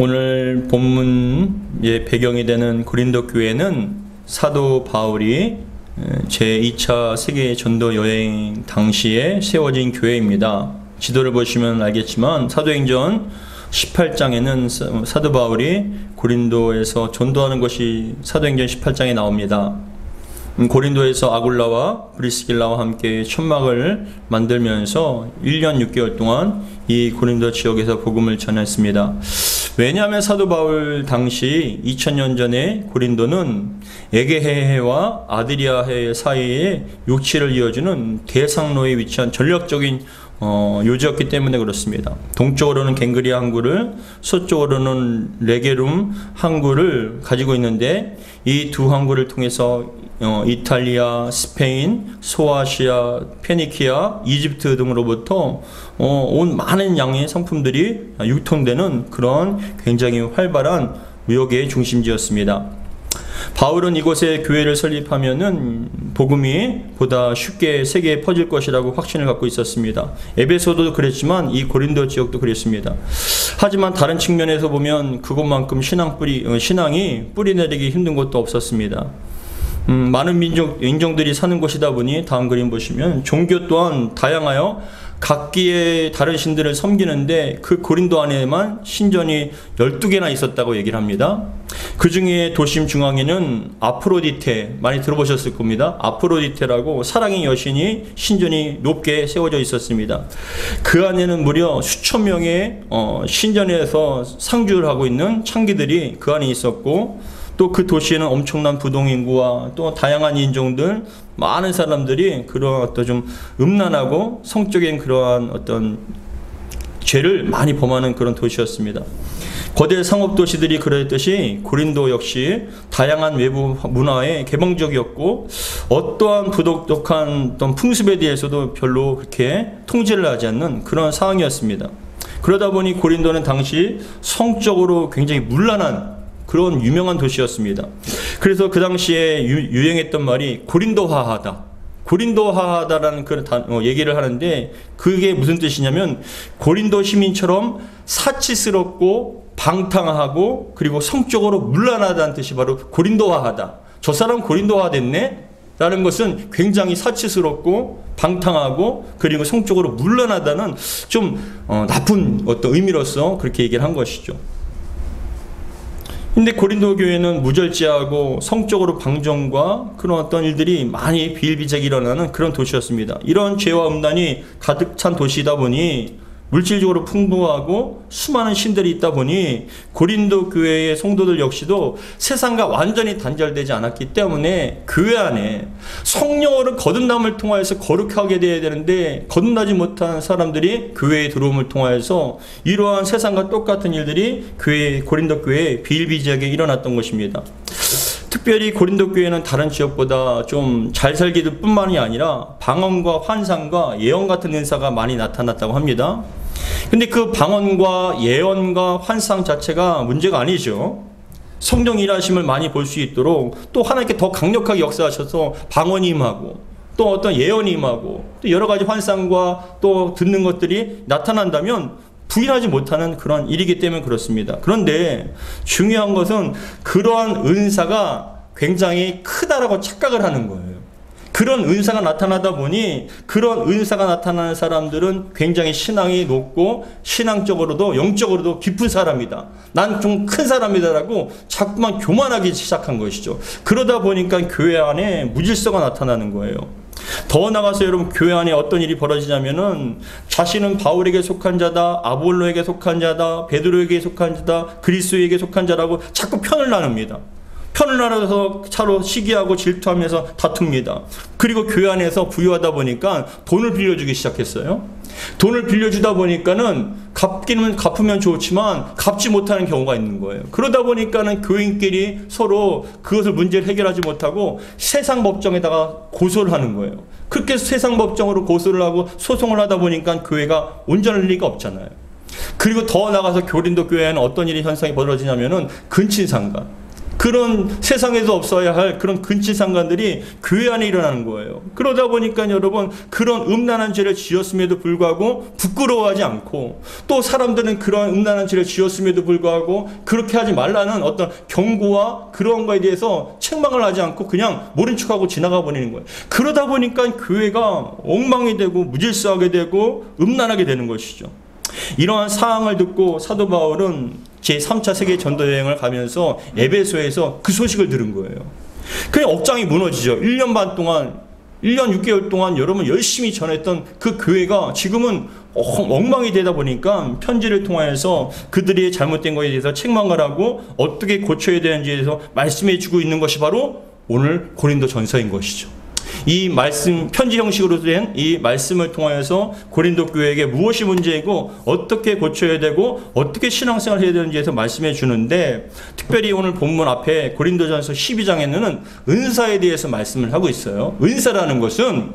오늘 본문의 배경이 되는 고린도 교회는 사도 바울이 제2차 세계 전도 여행 당시에 세워진 교회입니다. 지도를 보시면 알겠지만 사도행전 18장에는 사도 바울이 고린도에서 전도하는 것이 사도행전 18장에 나옵니다. 고린도에서 아굴라와 브리스길라와 함께 천막을 만들면서 1년 6개월 동안 이 고린도 지역에서 복음을 전했습니다. 왜냐하면 사도 바울 당시 2000년 전에 고린도는 에게해해와 아드리아해 사이에 육지를 이어주는 대상로에 위치한 전략적인 요지였기 때문에 그렇습니다. 동쪽으로는 갱그리아 항구를, 서쪽으로는 레게룸 항구를 가지고 있는데 이 두 항구를 통해서 이탈리아, 스페인, 소아시아, 페니키아, 이집트 등으로부터 온 많은 양의 상품들이 유통되는 그런 굉장히 활발한 무역의 중심지였습니다. 바울은 이곳에 교회를 설립하면은 복음이 보다 쉽게 세계에 퍼질 것이라고 확신을 갖고 있었습니다. 에베소도 그랬지만 이 고린도 지역도 그랬습니다. 하지만 다른 측면에서 보면 그것만큼 신앙이 뿌리 내리기 힘든 곳도 없었습니다. 많은 인종들이 사는 곳이다 보니 다음 그림 보시면 종교 또한 다양하여 각기의 다른 신들을 섬기는데 그 고린도 안에만 신전이 12개나 있었다고 얘기를 합니다. 그 중에 도심 중앙에는 아프로디테, 많이 들어보셨을 겁니다. 아프로디테라고 사랑의 여신이 신전이 높게 세워져 있었습니다. 그 안에는 무려 수천 명의 신전에서 상주를 하고 있는 창기들이 그 안에 있었고, 또 그 도시에는 엄청난 부동인구와 또 다양한 인종들, 많은 사람들이 그런 어떤 좀 음란하고 성적인 그러한 어떤 죄를 많이 범하는 그런 도시였습니다. 거대 상업 도시들이 그랬듯이 고린도 역시 다양한 외부 문화에 개방적이었고 어떠한 부독한 어떤 풍습에 대해서도 별로 그렇게 통제를 하지 않는 그런 상황이었습니다. 그러다 보니 고린도는 당시 성적으로 굉장히 문란한 그런 유명한 도시였습니다. 그래서 그 당시에 유행했던 말이 고린도화하다. 고린도화하다라는 그런 얘기를 하는데 그게 무슨 뜻이냐면 고린도 시민처럼 사치스럽고 방탕하고 그리고 성적으로 문란하다는 뜻이 바로 고린도화하다. 저 사람 고린도화 됐네? 라는 것은 굉장히 사치스럽고 방탕하고 그리고 성적으로 문란하다는 좀 나쁜 어떤 의미로서 그렇게 얘기를 한 것이죠. 근데 고린도 교회는 무절제하고 성적으로 방종과 그런 어떤 일들이 많이 비일비재하게 일어나는 그런 도시였습니다. 이런 죄와 음란이 가득 찬 도시이다 보니 물질적으로 풍부하고 수많은 신들이 있다 보니 고린도 교회의 성도들 역시도 세상과 완전히 단절되지 않았기 때문에 교회 안에 성령으로 거듭남을 통하여서 거룩하게 되어야 되는데 거듭나지 못한 사람들이 교회에 들어옴을 통하여서 이러한 세상과 똑같은 일들이 고린도 교회에 비일비재하게 일어났던 것입니다. 특별히 고린도 교회는 다른 지역보다 좀 잘 살기도 뿐만이 아니라 방언과 환상과 예언 같은 은사가 많이 나타났다고 합니다. 근데 그 방언과 예언과 환상 자체가 문제가 아니죠. 성령 일하심을 많이 볼 수 있도록 또 하나님께 더 강력하게 역사하셔서 방언이 임하고 또 어떤 예언이 임하고 또 여러 가지 환상과 또 듣는 것들이 나타난다면 부인하지 못하는 그런 일이기 때문에 그렇습니다. 그런데 중요한 것은 그러한 은사가 굉장히 크다라고 착각을 하는 거예요. 그런 은사가 나타나다 보니 그런 은사가 나타나는 사람들은 굉장히 신앙이 높고 신앙적으로도 영적으로도 깊은 사람이다. 난 좀 큰 사람이다라고 자꾸만 교만하기 시작한 것이죠. 그러다 보니까 교회 안에 무질서가 나타나는 거예요. 더 나가서 여러분 교회 안에 어떤 일이 벌어지냐면은 자신은 바울에게 속한 자다, 아볼로에게 속한 자다, 베드로에게 속한 자다, 그리스도에게 속한 자라고 자꾸 편을 나눕니다. 편을 나눠서 서로 시기하고 질투하면서 다툽니다. 그리고 교회 안에서 부유하다 보니까 돈을 빌려주기 시작했어요. 돈을 빌려주다 보니까는 갚으면 좋지만 갚지 못하는 경우가 있는 거예요. 그러다 보니까는 교인끼리 서로 그것을 문제를 해결하지 못하고 세상 법정에다가 고소를 하는 거예요. 그렇게 세상 법정으로 고소를 하고 소송을 하다 보니까 교회가 온전할 리가 없잖아요. 그리고 더 나가서 고린도 교회에는 어떤 일이 현상이 벌어지냐면은 근친상간. 그런 세상에서 없어야 할 그런 근친상간들이 교회 안에 일어나는 거예요. 그러다 보니까 여러분, 그런 음란한 죄를 지었음에도 불구하고 부끄러워하지 않고, 또 사람들은 그런 음란한 죄를 지었음에도 불구하고 그렇게 하지 말라는 어떤 경고와 그런 거에 대해서 책망을 하지 않고 그냥 모른 척하고 지나가 버리는 거예요. 그러다 보니까 교회가 엉망이 되고 무질서하게 되고 음란하게 되는 것이죠. 이러한 사항을 듣고 사도 바울은 제3차 세계 전도 여행을 가면서 에베소에서 그 소식을 들은 거예요. 그냥 억장이 무너지죠. 1년 반 동안, 1년 6개월 동안 여러분 열심히 전했던 그 교회가 지금은 엉망이 되다 보니까 편지를 통하여서 그들이 잘못된 것에 대해서 책망을 하고 어떻게 고쳐야 되는지에 대해서 말씀해 주고 있는 것이 바로 오늘 고린도 전서인 것이죠. 이 말씀, 편지 형식으로 된 이 말씀을 통하여서 고린도 교회에게 무엇이 문제이고 어떻게 고쳐야 되고 어떻게 신앙생활을 해야 되는지에서 말씀해 주는데, 특별히 오늘 본문 앞에 고린도전서 12장에는 은사에 대해서 말씀을 하고 있어요. 은사라는 것은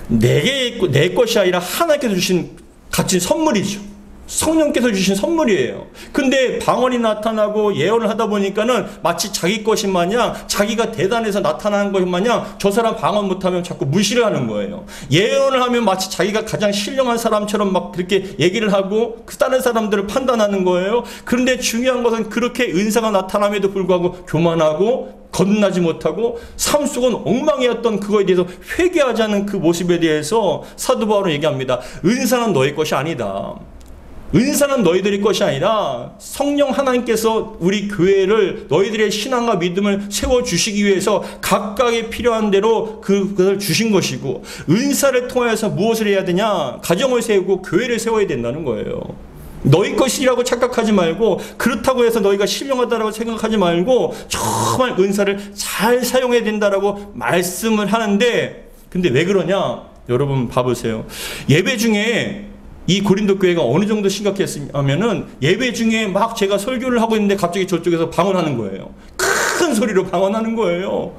내 것이 아니라 하나님께서 주신 값진 선물이죠. 성령께서 주신 선물이에요. 근데 방언이 나타나고 예언을 하다 보니까는 마치 자기 것인 마냥, 자기가 대단해서 나타나는 것인 마냥 저 사람 방언 못하면 자꾸 무시를 하는 거예요. 예언을 하면 마치 자기가 가장 신령한 사람처럼 막 그렇게 얘기를 하고 그 다른 사람들을 판단하는 거예요. 그런데 중요한 것은 그렇게 은사가 나타남에도 불구하고 교만하고 거듭나지 못하고 삶 속은 엉망이었던 그거에 대해서 회개하지 않은 그 모습에 대해서 사도 바울은 얘기합니다. 은사는 너의 것이 아니다. 은사는 너희들의 것이 아니라 성령 하나님께서 우리 교회를, 너희들의 신앙과 믿음을 세워주시기 위해서 각각의 필요한 대로 그것을 주신 것이고, 은사를 통해서 무엇을 해야 되냐? 가정을 세우고 교회를 세워야 된다는 거예요. 너희 것이라고 착각하지 말고, 그렇다고 해서 너희가 신령하다라고 생각하지 말고 정말 은사를 잘 사용해야 된다라고 말씀을 하는데, 근데 왜 그러냐? 여러분 봐보세요. 예배 중에 이 고린도 교회가 어느 정도 심각했냐면은, 예배 중에 막 제가 설교를 하고 있는데 갑자기 저쪽에서 방언하는 거예요. 큰 소리로 방언하는 거예요.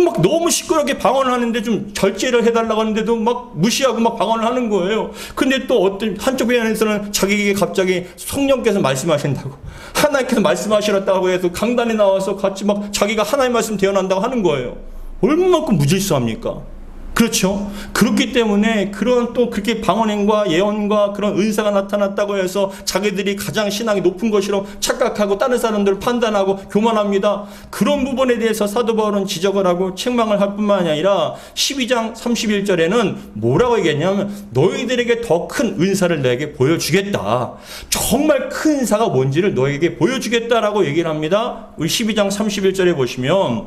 막 너무 시끄럽게 방언을 하는데 좀 절제를 해달라고 하는데도 막 무시하고 막 방언을 하는 거예요. 근데 또 어떤 한쪽 회원에서는 자기에게 갑자기 성령께서 말씀하신다고, 하나님께서 말씀하시렸다고 해서 강단에 나와서 같이 막 자기가 하나님 말씀 대언한다고 하는 거예요. 얼마만큼 무질서합니까? 그렇죠. 그렇기 때문에 그런 또 그렇게 방언행과 예언과 그런 은사가 나타났다고 해서 자기들이 가장 신앙이 높은 것이라고 착각하고 다른 사람들을 판단하고 교만합니다. 그런 부분에 대해서 사도 바울은 지적을 하고 책망을 할 뿐만이 아니라 12장 31절에는 뭐라고 얘기했냐면, 너희들에게 더 큰 은사를 너에게 보여주겠다. 정말 큰 은사가 뭔지를 너에게 보여주겠다라고 얘기를 합니다. 우리 12장 31절에 보시면,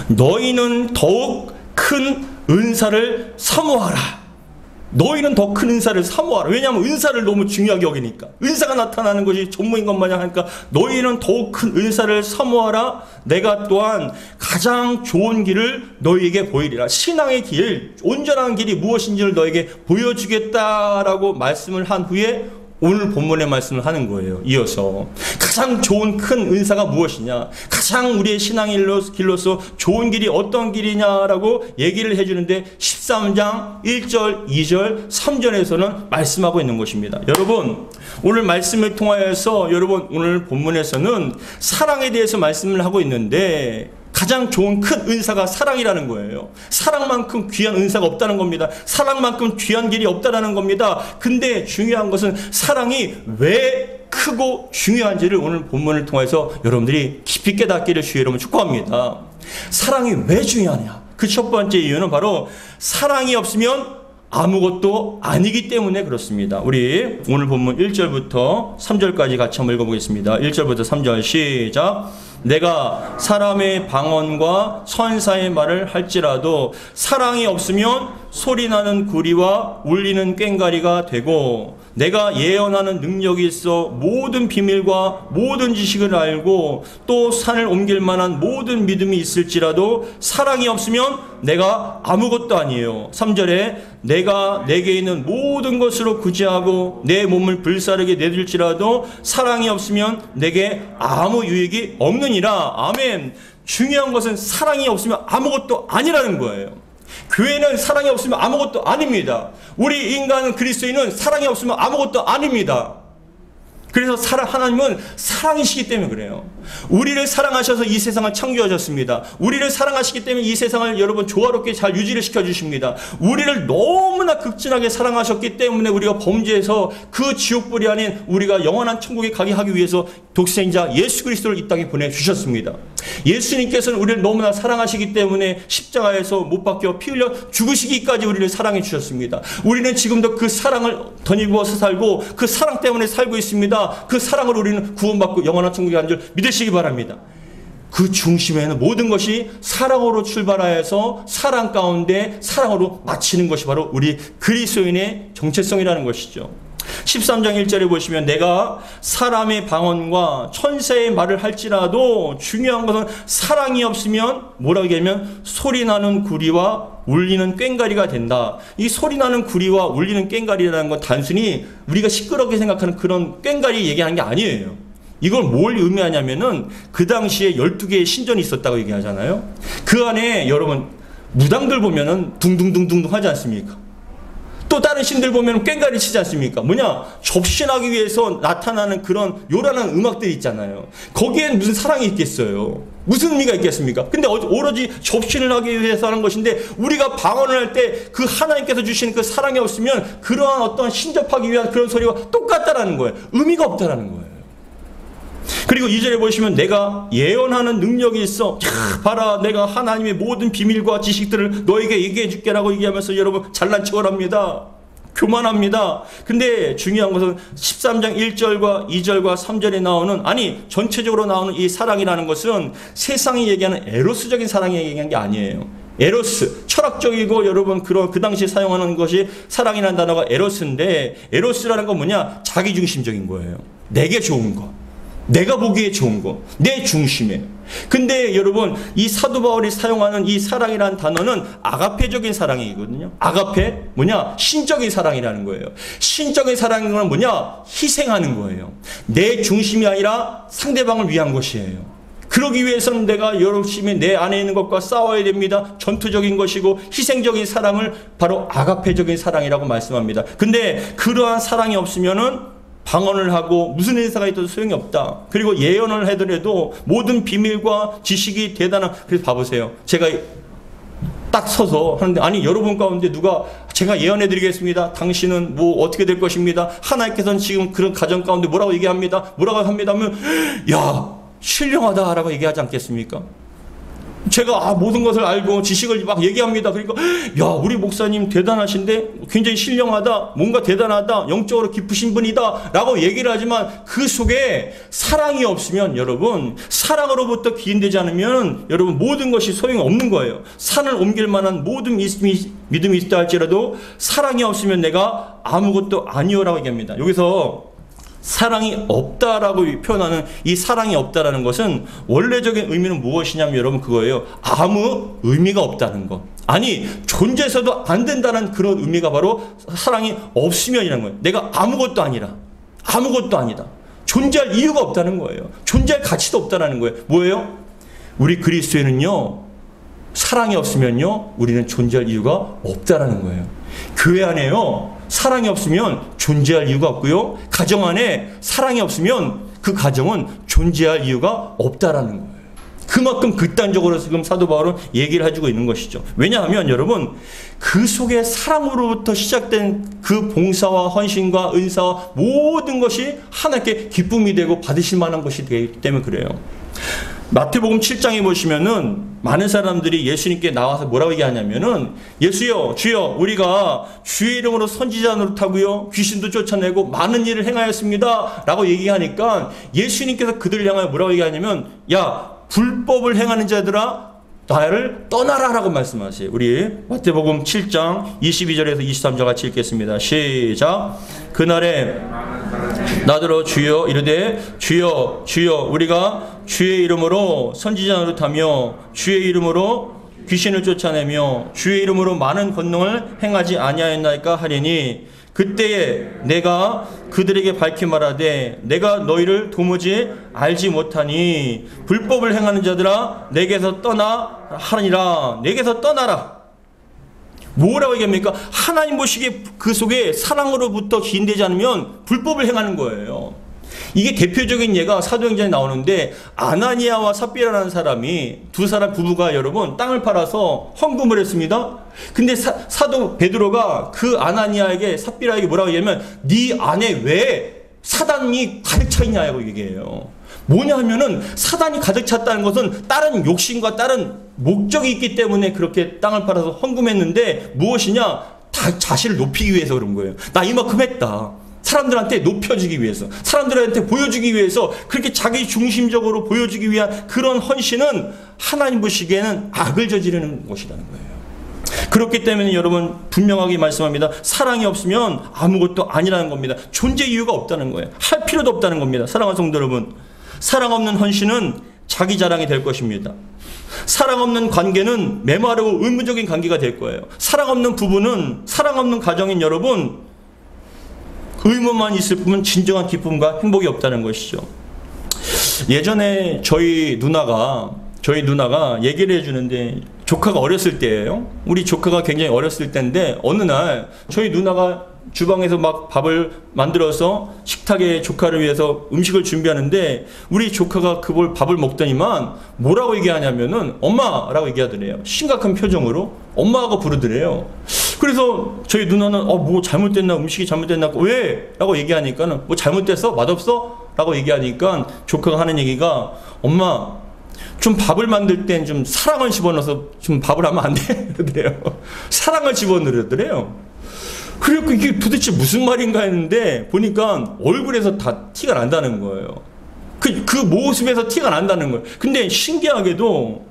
너희는 더욱 큰 은사를 사모하라. 너희는 더 큰 은사를 사모하라. 왜냐하면 은사를 너무 중요하게 여기니까, 은사가 나타나는 것이 전무인 것 마냥 하니까, 너희는 더욱 큰 은사를 사모하라. 내가 또한 가장 좋은 길을 너희에게 보이리라. 신앙의 길, 온전한 길이 무엇인지를 너에게 보여주겠다라고 말씀을 한 후에 오늘 본문의 말씀을 하는 거예요. 이어서 가장 좋은 큰 은사가 무엇이냐, 가장 우리의 신앙의 길로서 좋은 길이 어떤 길이냐라고 얘기를 해주는데 13장 1절, 2절, 3절에서는 말씀하고 있는 것입니다. 여러분, 오늘 말씀을 통하여서 여러분 오늘 본문에서는 사랑에 대해서 말씀을 하고 있는데, 가장 좋은 큰 은사가 사랑이라는 거예요. 사랑만큼 귀한 은사가 없다는 겁니다. 사랑만큼 귀한 길이 없다는 겁니다. 근데 중요한 것은 사랑이 왜 크고 중요한지를 오늘 본문을 통해서 여러분들이 깊이 깨닫기를 주의 이름으로 축복합니다. 사랑이 왜 중요하냐? 그 첫 번째 이유는 바로 사랑이 없으면 아무것도 아니기 때문에 그렇습니다. 우리 오늘 본문 1절부터 3절까지 같이 한번 읽어보겠습니다. 1절부터 3절 시작. 내가 사람의 방언과 선사의 말을 할지라도 사랑이 없으면 소리나는 구리와 울리는 꽹과리가 되고, 내가 예언하는 능력이 있어 모든 비밀과 모든 지식을 알고 또 산을 옮길 만한 모든 믿음이 있을지라도 사랑이 없으면 내가 아무것도 아니에요. 3절에 내가 내게 있는 모든 것으로 구제하고 내 몸을 불사르게 내줄지라도 사랑이 없으면 내게 아무 유익이 없느니라. 아멘. 중요한 것은 사랑이 없으면 아무것도 아니라는 거예요. 교회는 사랑이 없으면 아무것도 아닙니다. 우리 인간은, 그리스도인은 사랑이 없으면 아무것도 아닙니다. 그래서 하나님은 사랑이시기 때문에 그래요. 우리를 사랑하셔서 이 세상을 창조하셨습니다. 우리를 사랑하시기 때문에 이 세상을 여러분 조화롭게 잘 유지를 시켜주십니다. 우리를 너무나 극진하게 사랑하셨기 때문에 우리가 범죄해서 그 지옥불이 아닌 우리가 영원한 천국에 가게 하기 위해서 독생자 예수 그리스도를 이 땅에 보내주셨습니다. 예수님께서는 우리를 너무나 사랑하시기 때문에 십자가에서 못 박혀 피 흘려 죽으시기까지 우리를 사랑해 주셨습니다. 우리는 지금도 그 사랑을 덧입어서 살고 그 사랑 때문에 살고 있습니다. 그 사랑으로 우리는 구원받고 영원한 천국에 간 줄 믿으시기 바랍니다. 그 중심에는 모든 것이 사랑으로 출발하여서 사랑 가운데 사랑으로 마치는 것이 바로 우리 그리스도인의 정체성이라는 것이죠. 13장 1절에 보시면 내가 사람의 방언과 천사의 말을 할지라도 중요한 것은 사랑이 없으면 뭐라고 얘기하면 소리나는 구리와 울리는 꽹과리가 된다. 이 소리나는 구리와 울리는 꽹과리라는 건 단순히 우리가 시끄럽게 생각하는 그런 꽹과리 얘기하는 게 아니에요. 이걸 뭘 의미하냐면은 그 당시에 12개의 신전이 있었다고 얘기하잖아요. 그 안에 여러분 무당들 보면은 둥둥둥둥 하지 않습니까? 또 다른 신들 보면 꽹과리 치지 않습니까? 뭐냐? 접신하기 위해서 나타나는 그런 요란한 음악들이 있잖아요. 거기엔 무슨 사랑이 있겠어요? 무슨 의미가 있겠습니까? 근데 오로지 접신을 하기 위해서 하는 것인데 우리가 방언을 할 때 그 하나님께서 주시는 그 사랑이 없으면 그러한 어떤 신접하기 위한 그런 소리와 똑같다라는 거예요. 의미가 없다라는 거예요. 그리고 2절에 보시면 내가 예언하는 능력이 있어. 봐라, 내가 하나님의 모든 비밀과 지식들을 너에게 얘기해 줄게라고 얘기하면서 여러분 잘난 척을 합니다. 교만합니다. 근데 중요한 것은 13장 1절과 2절과 3절에 나오는, 아니 전체적으로 나오는 이 사랑이라는 것은 세상이 얘기하는 에로스적인 사랑이 얘기하는 게 아니에요. 에로스, 철학적이고 여러분 그 당시에 사용하는 것이 사랑이라는 단어가 에로스인데, 에로스라는 건 뭐냐? 자기중심적인 거예요. 내게 좋은 거, 내가 보기에 좋은 거, 내 중심에. 근데 여러분 이 사도 바울이 사용하는 이 사랑이라는 단어는 아가페적인 사랑이거든요. 아가페 뭐냐? 신적인 사랑이라는 거예요. 신적인 사랑인 건 뭐냐? 희생하는 거예요. 내 중심이 아니라 상대방을 위한 것이에요. 그러기 위해서는 내가 열심히 내 안에 있는 것과 싸워야 됩니다. 전투적인 것이고 희생적인 사랑을 바로 아가페적인 사랑이라고 말씀합니다. 근데 그러한 사랑이 없으면은 방언을 하고 무슨 인사가 있어도 소용이 없다. 그리고 예언을 하더라도 모든 비밀과 지식이 대단한. 그래서 봐보세요. 제가 딱 서서 하는데, 아니 여러분 가운데 누가 제가 예언해 드리겠습니다. 당신은 뭐 어떻게 될 것입니다. 하나님께서는 지금 그런 가정 가운데 뭐라고 얘기합니다. 뭐라고 합니다 하면 야 신령하다라고 얘기하지 않겠습니까? 제가 모든 것을 알고 지식을 막 얘기합니다. 그러니까 야 우리 목사님 대단하신데 굉장히 신령하다, 뭔가 대단하다, 영적으로 깊으신 분이다 라고 얘기를 하지만 그 속에 사랑이 없으면, 여러분 사랑으로부터 기인되지 않으면 여러분 모든 것이 소용이 없는 거예요. 산을 옮길 만한 모든 믿음이 있다 할지라도 사랑이 없으면 내가 아무것도 아니오라고 얘기합니다. 여기서 사랑이 없다라고 표현하는 이 사랑이 없다라는 것은 원래적인 의미는 무엇이냐면 여러분 그거예요. 아무 의미가 없다는 것. 아니 존재해서도 안 된다는 그런 의미가 바로 사랑이 없으면이라는 거예요. 내가 아무것도 아니라, 아무것도 아니다. 존재할 이유가 없다는 거예요. 존재할 가치도 없다는 거예요. 뭐예요? 우리 그리스도인은요 사랑이 없으면요 우리는 존재할 이유가 없다라는 거예요. 교회 안에요 사랑이 없으면 존재할 이유가 없고요, 가정 안에 사랑이 없으면 그 가정은 존재할 이유가 없다라는 거예요. 그만큼 극단적으로 지금 사도 바울은 얘기를 해주고 있는 것이죠. 왜냐하면 여러분 그 속에 사랑으로부터 시작된 그 봉사와 헌신과 은사와 모든 것이 하나님께 기쁨이 되고 받으실 만한 것이 되기 때문에 그래요. 마태복음 7장에 보시면은 많은 사람들이 예수님께 나와서 뭐라고 얘기하냐면은 예수여 주여 우리가 주의 이름으로 선지자 노릇하고요 귀신도 쫓아내고 많은 일을 행하였습니다 라고 얘기하니까 예수님께서 그들을 향하여 뭐라고 얘기하냐면 야 불법을 행하는 자들아 나를 떠나라 라고 말씀하세요. 우리 마태복음 7장 22절에서 23절 같이 읽겠습니다. 시작. 그날에 나더러 주여 이르되 주여 주여 우리가 주의 이름으로 선지자 노릇하며 주의 이름으로 귀신을 쫓아내며 주의 이름으로 많은 권능을 행하지 아니하였나이까 하리니 그때에 내가 그들에게 밝히 말하되 내가 너희를 도무지 알지 못하니 불법을 행하는 자들아 내게서 떠나 하니라. 내게서 떠나라. 뭐라고 얘기합니까? 하나님 보시기에 그 속에 사랑으로부터 기인되지 않으면 불법을 행하는 거예요. 이게 대표적인 예가 사도행전에 나오는데, 아나니아와 삽비라라는 사람이, 두 사람 부부가 여러분 땅을 팔아서 헌금을 했습니다. 근데 사도 베드로가 그 아나니아에게 삽비라에게 뭐라고 얘기하면, 네 안에 왜 사단이 가득 차 있냐고 얘기해요. 뭐냐 하면은, 사단이 가득 찼다는 것은 다른 욕심과 다른 목적이 있기 때문에 그렇게 땅을 팔아서 헌금했는데, 무엇이냐? 다 자신을 높이기 위해서 그런 거예요. 나 이만큼 했다. 사람들한테 높여주기 위해서, 사람들한테 보여주기 위해서, 그렇게 자기 중심적으로 보여주기 위한 그런 헌신은 하나님 보시기에는 악을 저지르는 것이라는 거예요. 그렇기 때문에 여러분 분명하게 말씀합니다. 사랑이 없으면 아무것도 아니라는 겁니다. 존재 이유가 없다는 거예요. 할 필요도 없다는 겁니다. 사랑하는 성도 여러분, 사랑 없는 헌신은 자기 자랑이 될 것입니다. 사랑 없는 관계는 메마르고 의무적인 관계가 될 거예요. 사랑 없는 부부는, 사랑 없는 가정인 여러분, 의무만 있을 뿐 진정한 기쁨과 행복이 없다는 것이죠. 예전에 저희 누나가 얘기를 해주는데, 조카가 어렸을 때예요. 우리 조카가 굉장히 어렸을 때인데, 어느 날 저희 누나가 주방에서 막 밥을 만들어서 식탁에 조카를 위해서 음식을 준비하는데, 우리 조카가 밥을 먹더니만 뭐라고 얘기하냐면은 엄마라고 얘기하더래요. 심각한 표정으로 엄마하고 부르더래요. 그래서 저희 누나는 뭐 잘못됐나, 음식이 잘못됐나, 왜? 라고 얘기하니까는, 뭐 잘못됐어? 맛없어? 라고 얘기하니까 조카가 하는 얘기가, 엄마 좀 밥을 만들 땐 좀 사랑을 집어넣어서 좀 밥을 하면 안 돼? 그러더래요. 사랑을 집어넣으더래요. 그리고 이게 도대체 무슨 말인가 했는데, 보니까 얼굴에서 다 티가 난다는 거예요. 그 모습에서 티가 난다는 거예요. 근데 신기하게도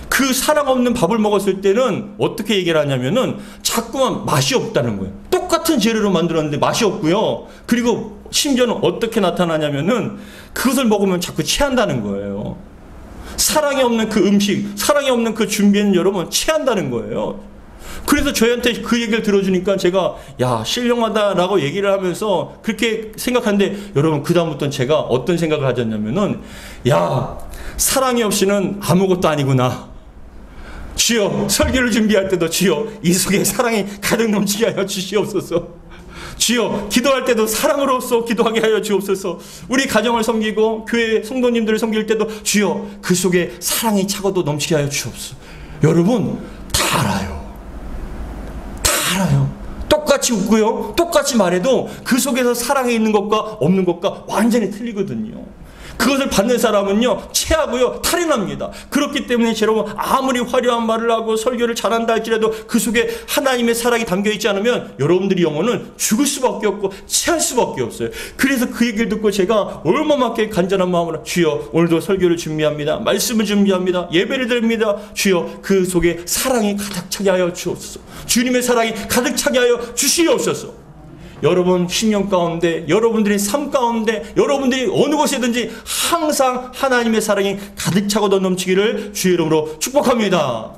그 사랑 없는 밥을 먹었을 때는 어떻게 얘기를 하냐면은 자꾸만 맛이 없다는 거예요. 똑같은 재료로 만들었는데 맛이 없고요. 그리고 심지어는 어떻게 나타나냐면은 그것을 먹으면 자꾸 취한다는 거예요. 사랑이 없는 그 음식, 사랑이 없는 그 준비는 여러분 취한다는 거예요. 그래서 저희한테 그 얘기를 들어주니까 제가 야, 신령하다라고 얘기를 하면서 그렇게 생각하는데, 여러분 그다음부터는 제가 어떤 생각을 가졌냐면은, 야, 사랑이 없이는 아무것도 아니구나. 주여, 설교를 준비할 때도 주여 이 속에 사랑이 가득 넘치게 하여 주시옵소서. 주여, 기도할 때도 사랑으로서 기도하게 하여 주옵소서. 우리 가정을 섬기고 교회 성도님들을 섬길 때도 주여 그 속에 사랑이 차고도 넘치게 하여 주옵소서. 여러분 다 알아요. 다 알아요. 똑같이 웃고요, 똑같이 말해도 그 속에서 사랑이 있는 것과 없는 것과 완전히 틀리거든요. 그것을 받는 사람은요 체하고요 탈이 납니다. 그렇기 때문에 여러분 아무리 화려한 말을 하고 설교를 잘한다 할지라도 그 속에 하나님의 사랑이 담겨있지 않으면 여러분들이 영혼은 죽을 수밖에 없고 체할 수밖에 없어요. 그래서 그 얘기를 듣고 제가 얼마만큼 간절한 마음으로 주여 오늘도 설교를 준비합니다, 말씀을 준비합니다, 예배를 드립니다. 주여 그 속에 사랑이 가득 차게 하여 주옵소서. 주님의 사랑이 가득 차게 하여 주시옵소서. 여러분 신령 가운데, 여러분들의 삶 가운데, 여러분들이 어느 곳에든지 항상 하나님의 사랑이 가득 차고 넘치기를 주의 이름으로 축복합니다.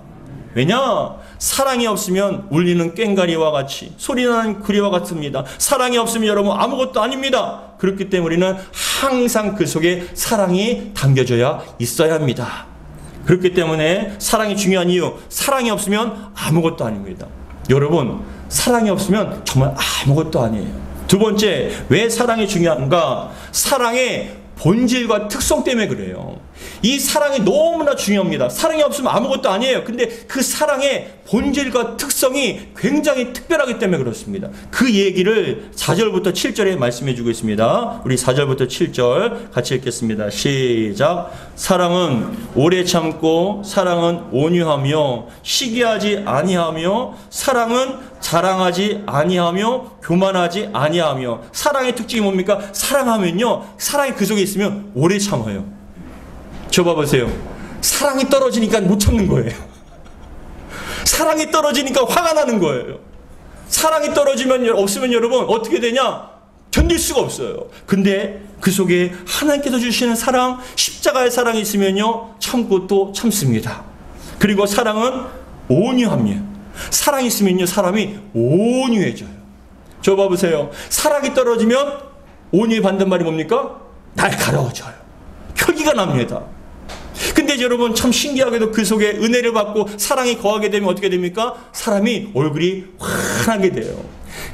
왜냐? 사랑이 없으면 울리는 꽹과리와 같이, 소리나는 구리와 같습니다. 사랑이 없으면 여러분 아무것도 아닙니다. 그렇기 때문에 우리는 항상 그 속에 사랑이 담겨져야 있어야 합니다. 그렇기 때문에 사랑이 중요한 이유, 사랑이 없으면 아무것도 아닙니다. 여러분 사랑이 없으면 정말 아무것도 아니에요. 두 번째, 왜 사랑이 중요한가? 사랑의 본질과 특성 때문에 그래요. 이 사랑이 너무나 중요합니다. 사랑이 없으면 아무것도 아니에요. 근데 그 사랑의 본질과 특성이 굉장히 특별하기 때문에 그렇습니다. 그 얘기를 4절부터 7절에 말씀해 주고 있습니다. 우리 4절부터 7절 같이 읽겠습니다. 시작. 사랑은 오래 참고, 사랑은 온유하며, 시기하지 아니하며, 사랑은 자랑하지 아니하며, 교만하지 아니하며. 사랑의 특징이 뭡니까? 사랑하면요, 사랑이 그 속에 있으면 오래 참아요. 저 봐보세요. 사랑이 떨어지니까 못 참는 거예요. 사랑이 떨어지니까 화가 나는 거예요. 사랑이 떨어지면, 없으면 여러분 어떻게 되냐? 견딜 수가 없어요. 근데 그 속에 하나님께서 주시는 사랑, 십자가의 사랑이 있으면요 참고 또 참습니다. 그리고 사랑은 온유함이에요. 사랑이 있으면요 사람이 온유해져요. 저 봐보세요. 사랑이 떨어지면 온유의 반대말이 뭡니까? 날카로워져요. 혈기가 납니다. 근데 여러분 참 신기하게도 그 속에 은혜를 받고 사랑이 거하게 되면 어떻게 됩니까? 사람이 얼굴이 환하게 돼요.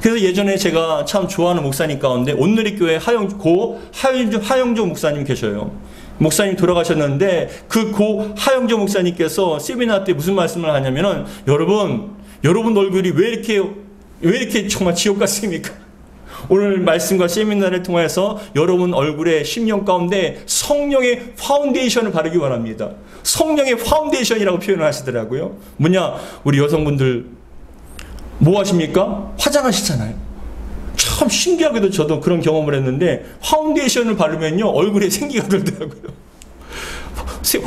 그래서 예전에 제가 참 좋아하는 목사님 가운데 온누리교회 하영조 목사님 계셔요. 목사님 돌아가셨는데 그 하영조 목사님께서 세미나 때 무슨 말씀을 하냐면은 여러분 얼굴이 왜 이렇게 정말 지옥 같습니까? 오늘 말씀과 세미나를 통해서 여러분 얼굴에 심령 가운데 성령의 파운데이션을 바르기 원합니다. 성령의 파운데이션이라고 표현을 하시더라고요. 뭐냐, 우리 여성분들 뭐 하십니까? 화장하시잖아요. 참 신기하게도 저도 그런 경험을 했는데 파운데이션을 바르면요 얼굴에 생기가 돌더라고요.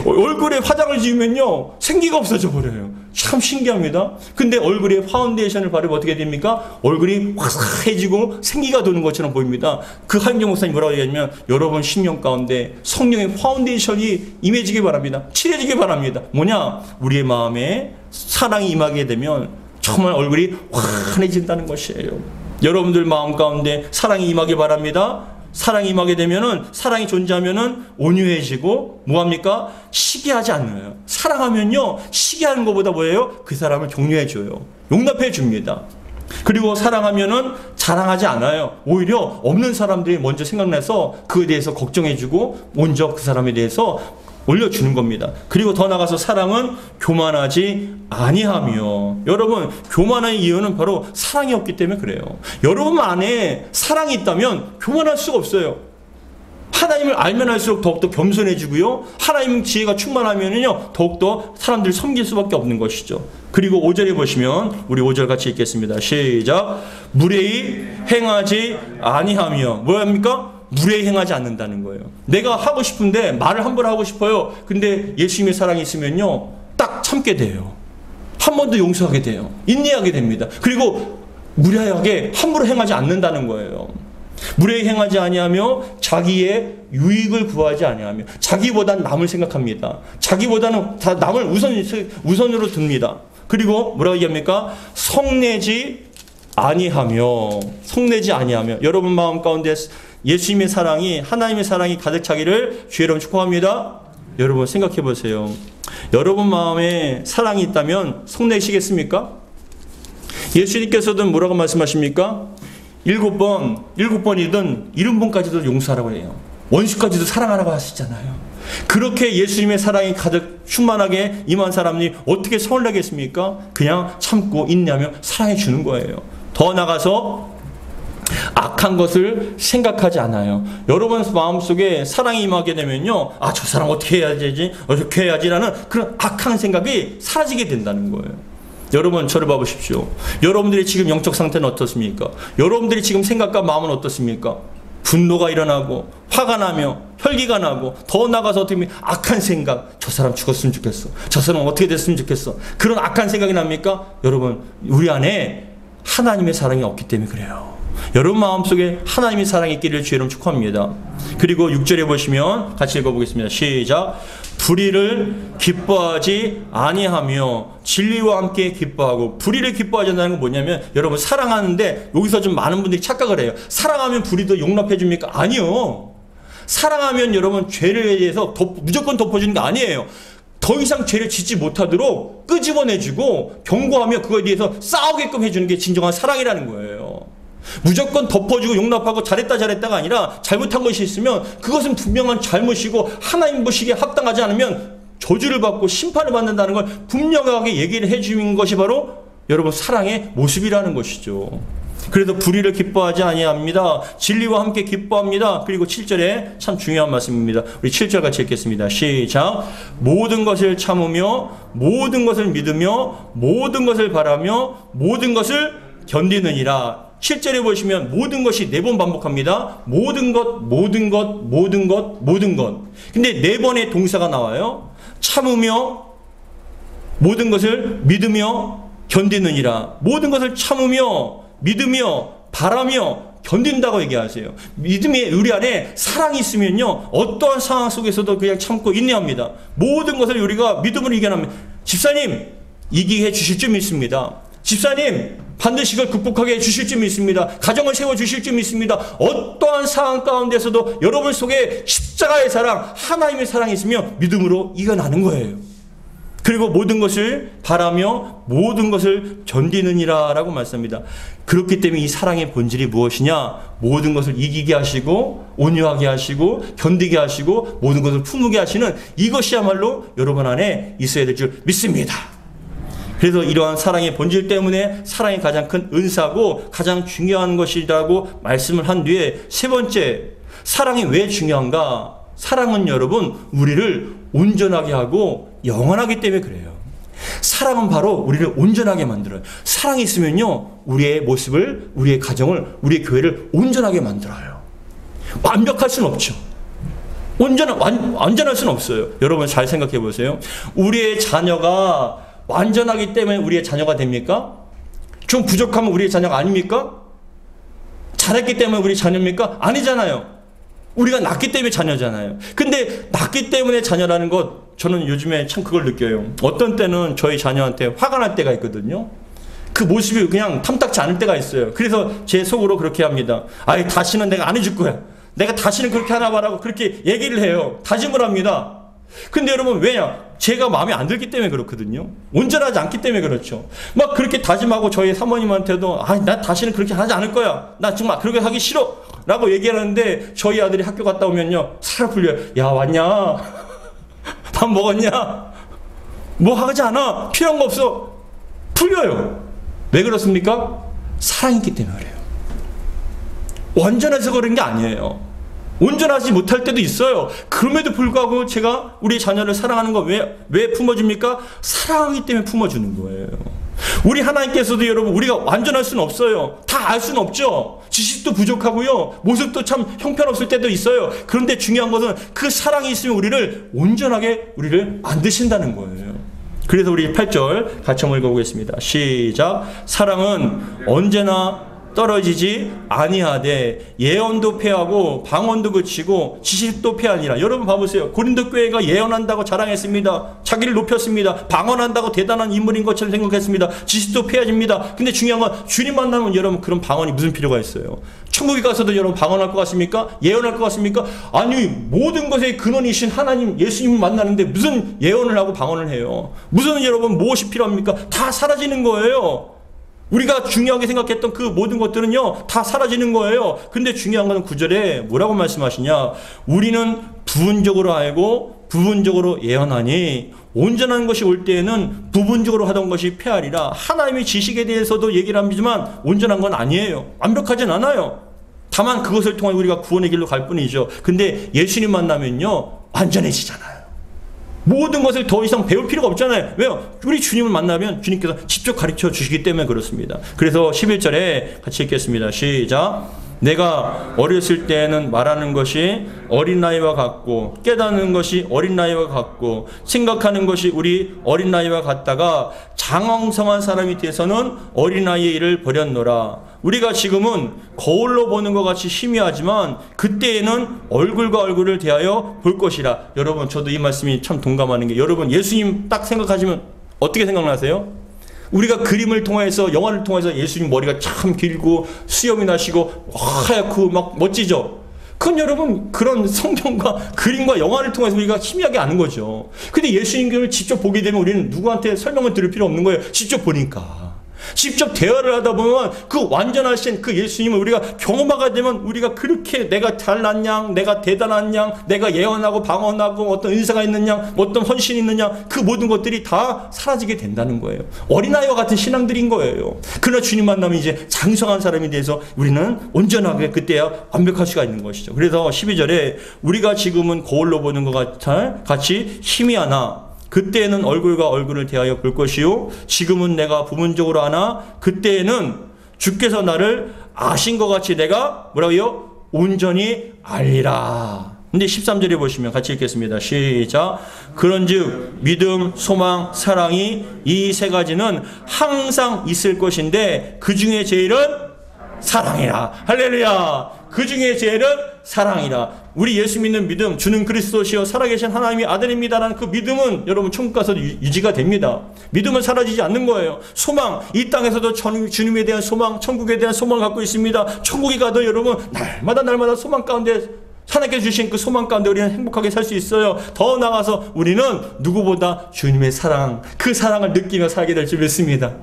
얼굴에 화장을 지우면요 생기가 없어져 버려요. 참 신기합니다. 근데 얼굴에 파운데이션을 바르면 어떻게 됩니까? 얼굴이 화사해지고 생기가 도는 것처럼 보입니다. 그 하영정 목사님 뭐라고 얘기하냐면 여러분 심령 가운데 성령의 파운데이션이 임해지기 바랍니다. 칠해지기 바랍니다. 뭐냐? 우리의 마음에 사랑이 임하게 되면 정말 얼굴이 환해진다는 것이에요. 여러분들 마음 가운데 사랑이 임하기 바랍니다. 사랑이 임하게 되면은, 사랑이 존재하면은 온유해지고 뭐합니까? 시기하지 않아요. 사랑하면요 시기하는 것보다 뭐예요? 그 사람을 격려해줘요. 용납해줍니다. 그리고 사랑하면은 자랑하지 않아요. 오히려 없는 사람들이 먼저 생각나서 그에 대해서 걱정해주고 먼저 그 사람에 대해서 올려주는 겁니다. 그리고 더 나가서 사랑은 교만하지 아니하며. 여러분 교만한 이유는 바로 사랑이 없기 때문에 그래요. 여러분 안에 사랑이 있다면 교만할 수가 없어요. 하나님을 알면 할수록 더욱더 겸손해지고요. 하나님 지혜가 충만하면요 더욱더 사람들을 섬길 수밖에 없는 것이죠. 그리고 5절에 보시면 우리 5절 같이 읽겠습니다. 시작. 무례히 행하지 아니하며. 뭐합니까? 무례히 행하지 않는다는 거예요. 내가 하고 싶은데 말을 함부로 하고 싶어요. 근데 예수님의 사랑이 있으면요 딱 참게 돼요. 한 번 더 용서하게 돼요. 인내하게 됩니다. 그리고 무례하게 함부로 행하지 않는다는 거예요. 무례히 행하지 아니하며 자기의 유익을 구하지 아니하며. 자기보다는 남을 생각합니다. 자기보다는 다 남을 우선으로 둡니다. 그리고 뭐라고 얘기합니까? 성내지 아니하며. 성내지 아니하며. 여러분 마음 가운데 예수님의 사랑이, 하나님의 사랑이 가득 차기를 주의 이름으로 축복합니다. 여러분 생각해 보세요. 여러분 마음에 사랑이 있다면 성내시겠습니까? 예수님께서도 뭐라고 말씀하십니까? 7번이든 70번까지도 용서하라고 해요. 원수까지도 사랑하라고 하시잖아요. 그렇게 예수님의 사랑이 가득 충만하게 임한 사람이 어떻게 성을 내겠습니까? 그냥 참고 인내하며 사랑해 주는 거예요. 더 나가서 악한 것을 생각하지 않아요. 여러분 마음속에 사랑이 임하게 되면요, 아, 저 사람 어떻게 해야 되지? 어떻게 해야지라는 그런 악한 생각이 사라지게 된다는 거예요. 여러분 저를 봐보십시오. 여러분들의 지금 영적 상태는 어떻습니까? 여러분들이 지금 생각과 마음은 어떻습니까? 분노가 일어나고 화가 나며 혈기가 나고 더 나가서 어떻게 악한 생각, 저 사람 죽었으면 좋겠어, 저 사람 어떻게 됐으면 좋겠어, 그런 악한 생각이 납니까? 여러분 우리 안에 하나님의 사랑이 없기 때문에 그래요. 여러분 마음속에 하나님의 사랑이 있기를 주의 이름으로 축복합니다. 그리고 6절에 보시면 같이 읽어보겠습니다. 시작. 불의를 기뻐하지 아니하며 진리와 함께 기뻐하고. 불의를 기뻐하지 않는다는 건 뭐냐면, 여러분 사랑하는데 여기서 좀 많은 분들이 착각을 해요. 사랑하면 불의도 용납해 줍니까? 아니요. 사랑하면 여러분 죄를 대해서 무조건 덮어주는 게 아니에요. 더 이상 죄를 짓지 못하도록 끄집어내주고 경고하며 그거에 대해서 싸우게끔 해주는 게 진정한 사랑이라는 거예요. 무조건 덮어주고 용납하고 잘했다가 아니라 잘못한 것이 있으면 그것은 분명한 잘못이고 하나님 보시기에 합당하지 않으면 저주를 받고 심판을 받는다는 걸 분명하게 얘기를 해주는 것이 바로 여러분 사랑의 모습이라는 것이죠. 그래서 불의를 기뻐하지 아니합니다. 진리와 함께 기뻐합니다. 그리고 7절에 참 중요한 말씀입니다. 우리 7절 같이 읽겠습니다. 시작. 모든 것을 참으며 모든 것을 믿으며 모든 것을 바라며 모든 것을 견디느니라. 7절에 보시면 모든 것이 4번 반복합니다. 모든 것, 모든 것, 모든 것, 모든 것. 근데 4번의 동사가 나와요. 참으며 모든 것을 믿으며 견디느니라. 모든 것을 참으며 믿으며 바라며 견딘다고 얘기하세요. 믿음이 우리 안에 사랑이 있으면요 어떠한 상황 속에서도 그냥 참고 인내합니다. 모든 것을 우리가 믿음으로 이겨냅니다. 집사님 이기해 주실 줄 믿습니다. 집사님 반드시 이걸 극복하게 해주실 줄 믿습니다. 가정을 세워주실 줄 믿습니다. 어떠한 상황 가운데서도 여러분 속에 십자가의 사랑, 하나님의 사랑이 있으면 믿음으로 이겨나는 거예요. 그리고 모든 것을 바라며 모든 것을 견디느니라 라고 말씀합니다. 그렇기 때문에 이 사랑의 본질이 무엇이냐? 모든 것을 이기게 하시고 온유하게 하시고 견디게 하시고 모든 것을 품게 하시는 이것이야말로 여러분 안에 있어야 될 줄 믿습니다. 그래서 이러한 사랑의 본질 때문에 사랑이 가장 큰 은사고 가장 중요한 것이라고 말씀을 한 뒤에 세 번째, 사랑이 왜 중요한가? 사랑은 여러분 우리를 온전하게 하고 영원하기 때문에 그래요. 사랑은 바로 우리를 온전하게 만들어요. 사랑이 있으면요 우리의 모습을, 우리의 가정을, 우리의 교회를 온전하게 만들어요. 완벽할 수는 없죠. 완전할 수는 없어요. 여러분 잘 생각해 보세요. 우리의 자녀가 완전하기 때문에 우리의 자녀가 됩니까? 좀 부족하면 우리의 자녀가 아닙니까? 잘했기 때문에 우리 자녀입니까? 아니잖아요. 우리가 낳기 때문에 자녀잖아요. 근데 낳기 때문에 자녀라는 것, 저는 요즘에 참 그걸 느껴요. 어떤 때는 저희 자녀한테 화가 날 때가 있거든요. 그 모습이 그냥 탐탁지 않을 때가 있어요. 그래서 제 속으로 그렇게 합니다. 아이, 다시는 내가 안 해줄 거야. 내가 다시는 그렇게 하나 봐라고 그렇게 얘기를 해요. 다짐을 합니다. 근데 여러분 왜냐? 제가 마음에 안 들기 때문에 그렇거든요. 온전하지 않기 때문에 그렇죠. 막 그렇게 다짐하고 저희 사모님한테도 나 다시는 그렇게 하지 않을 거야. 나 정말 그렇게 하기 싫어. 라고 얘기하는데 저희 아들이 학교 갔다 오면요. 살 풀려요. 야, 왔냐? 밥 먹었냐? 뭐 하지 않아? 필요한 거 없어. 풀려요. 왜 그렇습니까? 사랑이 있기 때문에 그래요. 완전해서 그런 게 아니에요. 온전하지 못할 때도 있어요. 그럼에도 불구하고 제가 우리 자녀를 사랑하는 거 왜 품어줍니까? 사랑하기 때문에 품어주는 거예요. 우리 하나님께서도 여러분 우리가 완전할 수는 없어요. 다 알 수는 없죠. 지식도 부족하고요. 모습도 참 형편없을 때도 있어요. 그런데 중요한 것은 그 사랑이 있으면 우리를 온전하게 우리를 만드신다는 거예요. 그래서 우리 8절 같이 한번 읽어보겠습니다. 시작. 사랑은 언제나 떨어지지 아니하되 예언도 패하고 방언도 그치고 지식도 패하니라. 여러분 봐보세요. 고린도 교회가 예언한다고 자랑했습니다. 자기를 높였습니다. 방언한다고 대단한 인물인 것처럼 생각했습니다. 지식도 패해집니다. 근데 중요한 건 주님 만나면 여러분 그런 방언이 무슨 필요가 있어요? 천국에 가서도 여러분 방언할 것 같습니까? 예언할 것 같습니까? 아니 모든 것의 근원이신 하나님 예수님을 만나는데 무슨 예언을 하고 방언을 해요? 무슨 여러분 무엇이 필요합니까? 다 사라지는 거예요. 우리가 중요하게 생각했던 그 모든 것들은요 다 사라지는 거예요. 근데 중요한 것은 9절에 뭐라고 말씀하시냐? 우리는 부분적으로 알고 부분적으로 예언하니 온전한 것이 올 때에는 부분적으로 하던 것이 패하리라. 하나님의 지식에 대해서도 얘기를 합니다만 온전한 건 아니에요. 완벽하진 않아요. 다만 그것을 통해 우리가 구원의 길로 갈 뿐이죠. 근데 예수님 만나면요 완전해지잖아요. 모든 것을 더 이상 배울 필요가 없잖아요. 왜요? 우리 주님을 만나면 주님께서 직접 가르쳐 주시기 때문에 그렇습니다. 그래서 11절에 같이 읽겠습니다. 시작. 내가 어렸을 때에는 말하는 것이 어린나이와 같고 깨닫는 것이 어린나이와 같고 생각하는 것이 우리 어린나이와 같다가 장엄성한 사람이 돼서는 어린아이의 일을 버렸노라. 우리가 지금은 거울로 보는 것 같이 희미하지만 그때에는 얼굴과 얼굴을 대하여 볼 것이라. 여러분 저도 이 말씀이 참 동감하는 게, 여러분 예수님 딱 생각하시면 어떻게 생각나세요? 우리가 그림을 통해서 영화를 통해서 예수님 머리가 참 길고 수염이 나시고 하얗고 막 멋지죠. 그건 여러분 그런 성경과 그림과 영화를 통해서 우리가 희미하게 아는 거죠. 근데 예수님을 직접 보게 되면 우리는 누구한테 설명을 들을 필요 없는 거예요. 직접 보니까. 직접 대화를 하다 보면 그 완전하신 그 예수님을 우리가 경험하게 되면 우리가 그렇게 내가 잘난 양, 내가 대단한 양, 내가 예언하고 방언하고 어떤 은사가 있는 양, 어떤 헌신이 있는 양, 그 모든 것들이 다 사라지게 된다는 거예요. 어린아이와 같은 신앙들인 거예요. 그러나 주님 만나면 이제 장성한 사람이 돼서 우리는 온전하게 그때야 완벽할 수가 있는 것이죠. 그래서 12절에 우리가 지금은 거울로 보는 것 같이 희미하나 그때에는 얼굴과 얼굴을 대하여 볼 것이요 지금은 내가 부분적으로 하나 그때에는 주께서 나를 아신 것 같이 내가 뭐라고요? 온전히 알리라. 근데 13절에 보시면 같이 읽겠습니다. 시작. 그런즉 믿음, 소망, 사랑이 이 세 가지는 항상 있을 것인데 그 중에 제일은 사랑이라. 할렐루야. 그 중에 제일은 사랑이라. 우리 예수 믿는 믿음, 주는 그리스도시요 살아계신 하나님의 아들입니다라는 그 믿음은 여러분 천국 가서도 유지가 됩니다. 믿음은 사라지지 않는 거예요. 소망, 이 땅에서도 주님에 대한 소망, 천국에 대한 소망을 갖고 있습니다. 천국에 가도 여러분 날마다 소망 가운데 하나님께서 주신 그 소망 가운데 우리는 행복하게 살 수 있어요. 더 나아가서 우리는 누구보다 주님의 사랑, 그 사랑을 느끼며 살게 될 줄 믿습니다.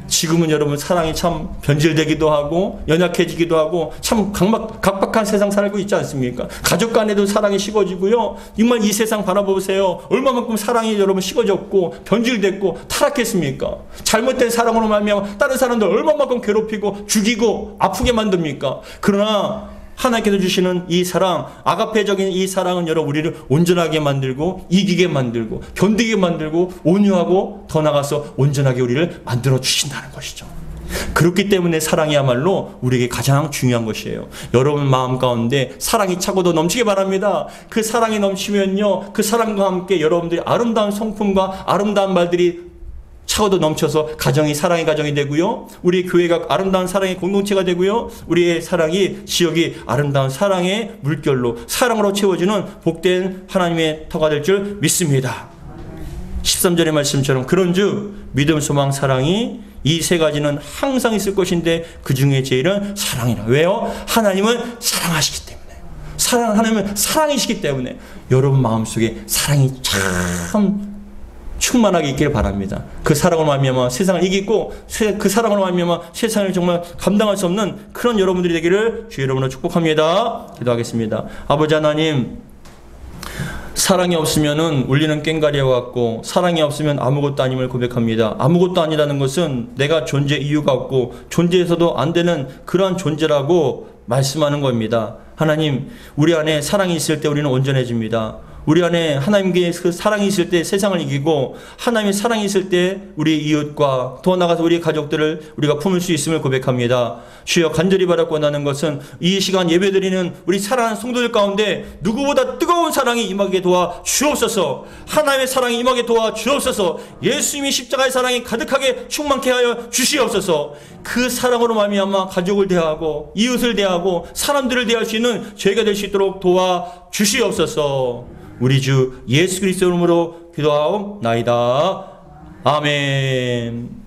지금은 여러분 사랑이 참 변질되기도 하고 연약해지기도 하고 참 각박한 세상 살고 있지 않습니까? 가족 간에도 사랑이 식어지고요. 정말 이 세상 바라보세요. 얼마만큼 사랑이 여러분 식어졌고 변질됐고 타락했습니까? 잘못된 사랑으로 말미암아 다른 사람들 얼마만큼 괴롭히고 죽이고 아프게 만듭니까? 그러나 하나님께서 주시는 이 사랑, 아가페적인 이 사랑은 여러분 우리를 온전하게 만들고 이기게 만들고 견디게 만들고 온유하고 더 나아가서 온전하게 우리를 만들어 주신다는 것이죠. 그렇기 때문에 사랑이야말로 우리에게 가장 중요한 것이에요. 여러분 마음 가운데 사랑이 차고도 넘치게 바랍니다. 그 사랑이 넘치면요, 그 사랑과 함께 여러분들이 아름다운 성품과 아름다운 말들이 차고도 넘쳐서 가정이 사랑의 가정이 되고요. 우리 교회가 아름다운 사랑의 공동체가 되고요. 우리의 사랑이 지역이 아름다운 사랑의 물결로 사랑으로 채워지는 복된 하나님의 터가 될 줄 믿습니다. 13절의 말씀처럼 그런즉 믿음, 소망, 사랑이 이 세 가지는 항상 있을 것인데 그 중에 제일은 사랑이라. 왜요? 하나님은 사랑하시기 때문에. 하나님은 사랑이시기 때문에 여러분 마음속에 사랑이 참 충만하게 있기를 바랍니다. 그 사랑으로 말미암아 세상을 이기고 그 사랑으로 말미암아 세상을 정말 감당할 수 없는 그런 여러분들이 되기를 주의 이름으로 축복합니다. 기도하겠습니다. 아버지 하나님, 사랑이 없으면은 울리는 꽹과리와 같고 사랑이 없으면 아무것도 아님을 고백합니다. 아무것도 아니라는 것은 내가 존재 이유가 없고 존재해서도 안 되는 그러한 존재라고 말씀하는 겁니다. 하나님, 우리 안에 사랑이 있을 때 우리는 온전해집니다. 우리 안에 하나님께 그 사랑이 있을 때 세상을 이기고 하나님의 사랑이 있을 때 우리 이웃과 더 나아가서 우리 가족들을 우리가 품을 수 있음을 고백합니다. 주여, 간절히 바라고 원하는 것은 이 시간 예배드리는 우리 사랑하는 성도들 가운데 누구보다 뜨거운 사랑이 임하게 도와 주옵소서. 하나님의 사랑이 임하게 도와 주옵소서. 예수님이 십자가의 사랑이 가득하게 충만케 하여 주시옵소서. 그 사랑으로 말미암아 가족을 대하고 이웃을 대하고 사람들을 대할 수 있는 저희가 될 수 있도록 도와 주시옵소서. 우리 주 예수 그리스도 이름으로 기도하옵나이다. 아멘.